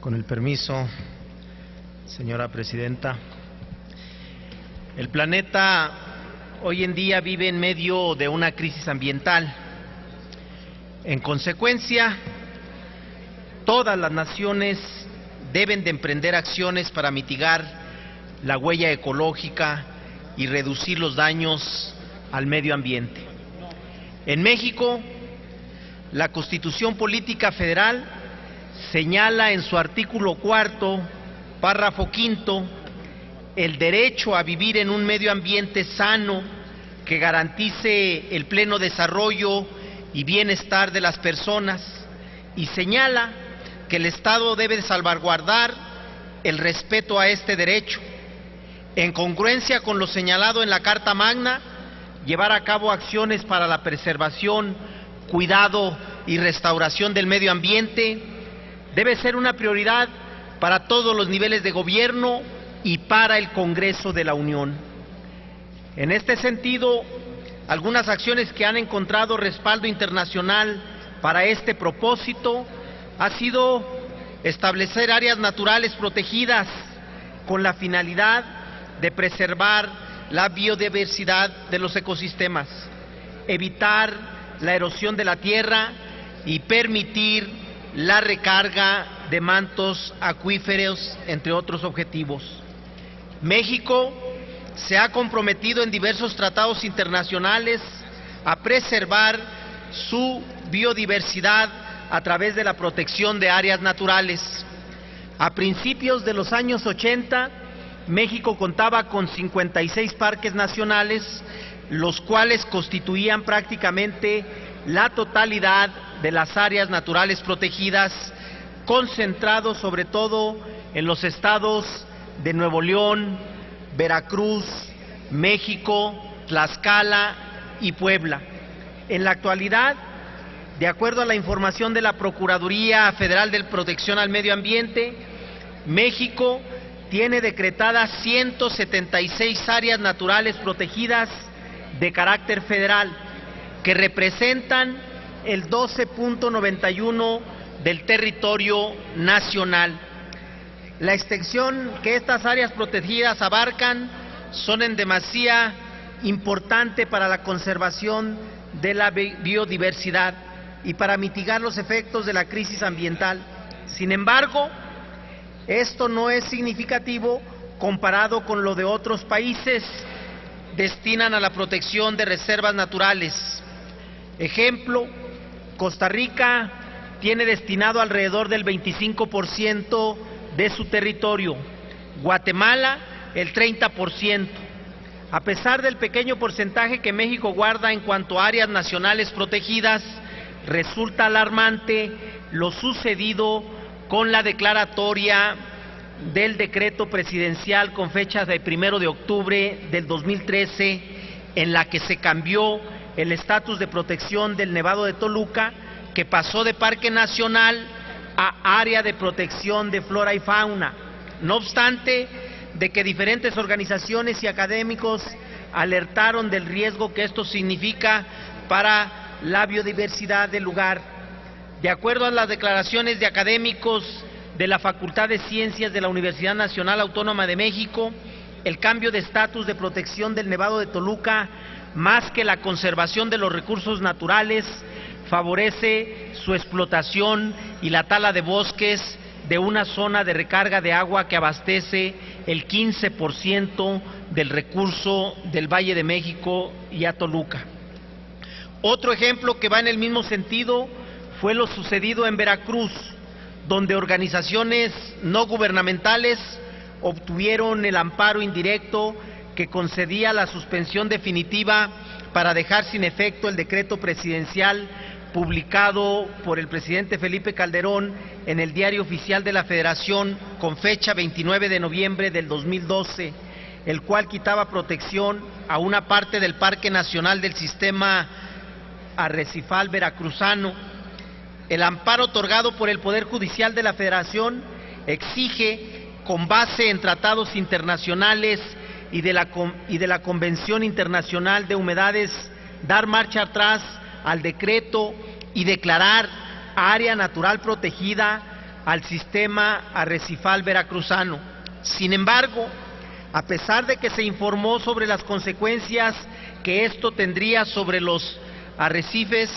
Con el permiso, señora presidenta. El planeta hoy en día vive en medio de una crisis ambiental. En consecuencia, todas las naciones deben de emprender acciones para mitigar la huella ecológica y reducir los daños al medio ambiente. En México, la Constitución Política Federal señala en su artículo 4, párrafo 5, el derecho a vivir en un medio ambiente sano que garantice el pleno desarrollo y bienestar de las personas, y señala que el Estado debe salvaguardar el respeto a este derecho. En congruencia con lo señalado en la Carta Magna, llevar a cabo acciones para la preservación, cuidado y restauración del medio ambiente debe ser una prioridad para todos los niveles de gobierno y para el Congreso de la Unión. En este sentido, algunas acciones que han encontrado respaldo internacional para este propósito ha sido establecer áreas naturales protegidas con la finalidad de preservar la biodiversidad de los ecosistemas, evitar la erosión de la tierra y permitir la recarga de mantos acuíferos, entre otros objetivos. México se ha comprometido en diversos tratados internacionales a preservar su biodiversidad a través de la protección de áreas naturales. A principios de los años 80, México contaba con 56 parques nacionales, los cuales constituían prácticamente la totalidad de las áreas naturales protegidas, concentrados sobre todo en los estados de Nuevo León, Veracruz, México, Tlaxcala y Puebla. En la actualidad, de acuerdo a la información de la Procuraduría Federal de Protección al Medio Ambiente, México tiene decretadas 176 áreas naturales protegidas de carácter federal, que representan el 12.91% del territorio nacional. La extensión que estas áreas protegidas abarcan son en demasía importante para la conservación de la biodiversidad y para mitigar los efectos de la crisis ambiental. Sin embargo, esto no es significativo comparado con lo de otros países destinan a la protección de reservas naturales. Ejemplo, Costa Rica tiene destinado alrededor del 25% de su territorio, Guatemala el 30%. A pesar del pequeño porcentaje que México guarda en cuanto a áreas nacionales protegidas, resulta alarmante lo sucedido con la declaratoria del decreto presidencial con fecha de 1 de octubre del 2013, en la que se cambió el estatus de protección del Nevado de Toluca, que pasó de Parque Nacional a Área de Protección de Flora y Fauna. No obstante de que diferentes organizaciones y académicos alertaron del riesgo que esto significa para la biodiversidad del lugar. De acuerdo a las declaraciones de académicos de la Facultad de Ciencias de la Universidad Nacional Autónoma de México, el cambio de estatus de protección del Nevado de Toluca, más que la conservación de los recursos naturales, favorece su explotación y la tala de bosques de una zona de recarga de agua que abastece el 15% del recurso del Valle de México y a Toluca. Otro ejemplo que va en el mismo sentido fue lo sucedido en Veracruz, donde organizaciones no gubernamentales obtuvieron el amparo indirecto que concedía la suspensión definitiva para dejar sin efecto el decreto presidencial publicado por el presidente Felipe Calderón en el Diario Oficial de la Federación con fecha 29 de noviembre del 2012, el cual quitaba protección a una parte del Parque Nacional del Sistema Arrecifal Veracruzano. El amparo otorgado por el Poder Judicial de la Federación exige, con base en tratados internacionales y de la Convención Internacional de Humedales, dar marcha atrás al decreto y declarar área natural protegida al sistema arrecifal veracruzano. Sin embargo, a pesar de que se informó sobre las consecuencias que esto tendría sobre los arrecifes,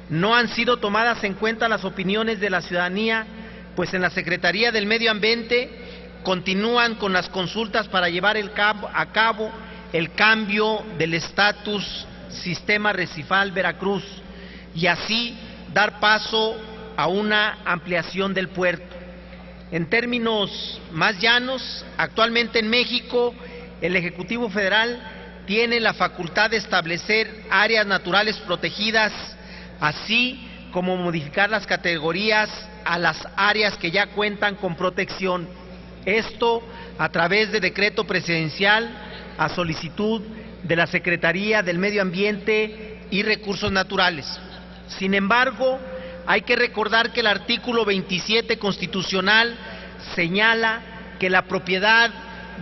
no han sido tomadas en cuenta las opiniones de la ciudadanía, pues en la Secretaría del Medio Ambiente continúan con las consultas para llevar a cabo el cambio del estatus sistema arrecifal Veracruz y así dar paso a una ampliación del puerto. En términos más llanos, actualmente en México el Ejecutivo Federal tiene la facultad de establecer áreas naturales protegidas, así como modificar las categorías a las áreas que ya cuentan con protección. Esto a través de decreto presidencial a solicitud de la Secretaría del Medio Ambiente y Recursos Naturales. Sin embargo, hay que recordar que el artículo 27 constitucional señala que la propiedad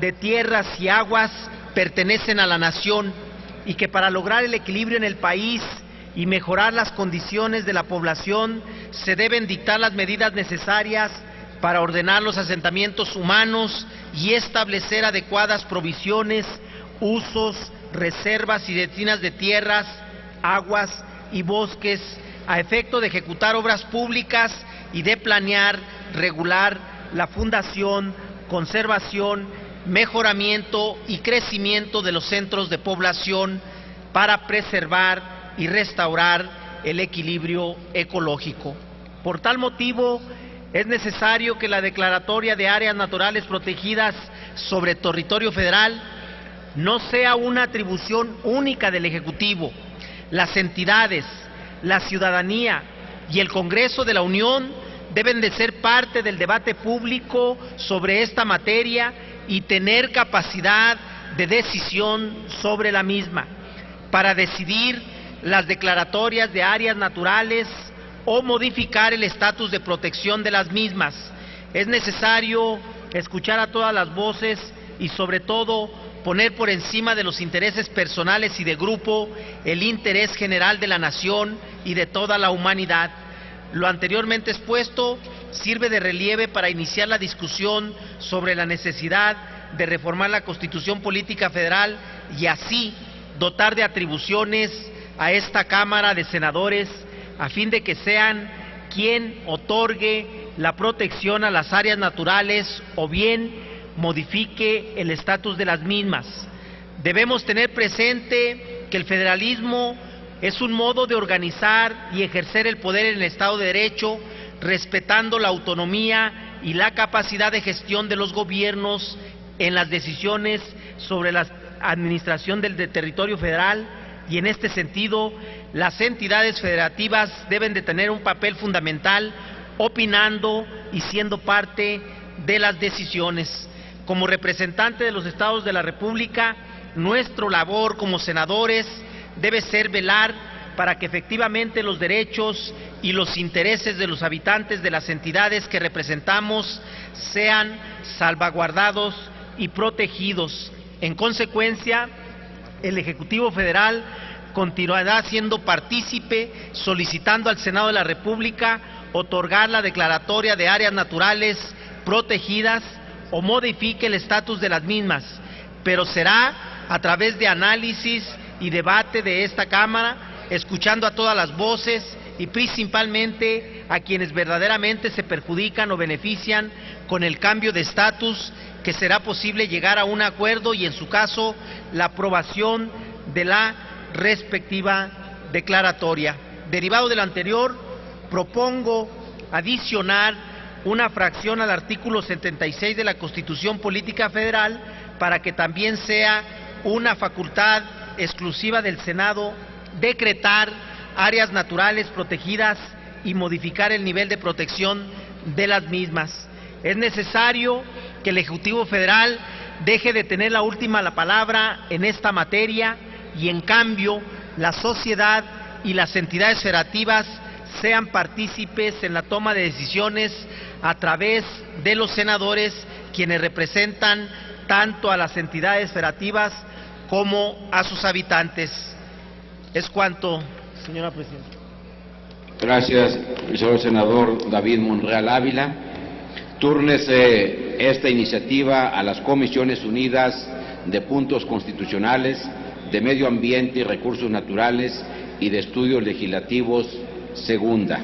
de tierras y aguas pertenecen a la nación y que para lograr el equilibrio en el país y mejorar las condiciones de la población se deben dictar las medidas necesarias para ordenar los asentamientos humanos y establecer adecuadas provisiones, usos, reservas y destinos de tierras, aguas y bosques a efecto de ejecutar obras públicas y de planear, regular la fundación, conservación, mejoramiento y crecimiento de los centros de población para preservar y restaurar el equilibrio ecológico. Por tal motivo, es necesario que la declaratoria de áreas naturales protegidas sobre territorio federal no sea una atribución única del Ejecutivo. Las entidades, la ciudadanía y el Congreso de la Unión deben de ser parte del debate público sobre esta materia y tener capacidad de decisión sobre la misma, para decidir las declaratorias de áreas naturales o modificar el estatus de protección de las mismas. Es necesario escuchar a todas las voces y sobre todo poner por encima de los intereses personales y de grupo el interés general de la nación y de toda la humanidad. Lo anteriormente expuesto sirve de relieve para iniciar la discusión sobre la necesidad de reformar la Constitución Política Federal y así dotar de atribuciones a esta Cámara de Senadores a fin de que sean quien otorgue la protección a las áreas naturales o bien modifique el estatus de las mismas. Debemos tener presente que el federalismo es un modo de organizar y ejercer el poder en el Estado de Derecho, respetando la autonomía y la capacidad de gestión de los gobiernos en las decisiones sobre la administración del territorio federal, y en este sentido las entidades federativas deben de tener un papel fundamental opinando y siendo parte de las decisiones. Como representante de los estados de la República, nuestra labor como senadores debe ser velar para que efectivamente los derechos y los intereses de los habitantes de las entidades que representamos sean salvaguardados y protegidos. En consecuencia, el Ejecutivo Federal continuará siendo partícipe, solicitando al Senado de la República otorgar la declaratoria de áreas naturales protegidas o modifique el estatus de las mismas, pero será a través de análisis y debate de esta Cámara, escuchando a todas las voces y principalmente a quienes verdaderamente se perjudican o benefician con el cambio de estatus, que será posible llegar a un acuerdo y en su caso la aprobación de la respectiva declaratoria. Derivado de lo anterior, propongo adicionar una fracción al artículo 76 de la Constitución Política Federal para que también sea una facultad exclusiva del Senado decretar áreas naturales protegidas y modificar el nivel de protección de las mismas. Es necesario que el Ejecutivo Federal deje de tener la última palabra en esta materia y en cambio la sociedad y las entidades federativas sean partícipes en la toma de decisiones a través de los senadores, quienes representan tanto a las entidades federativas como a sus habitantes. Es cuanto, señora presidenta. Gracias, señor senador David Monreal Ávila. Túrnese esta iniciativa a las Comisiones Unidas de Puntos Constitucionales, de Medio Ambiente y Recursos Naturales y de Estudios Legislativos, segunda.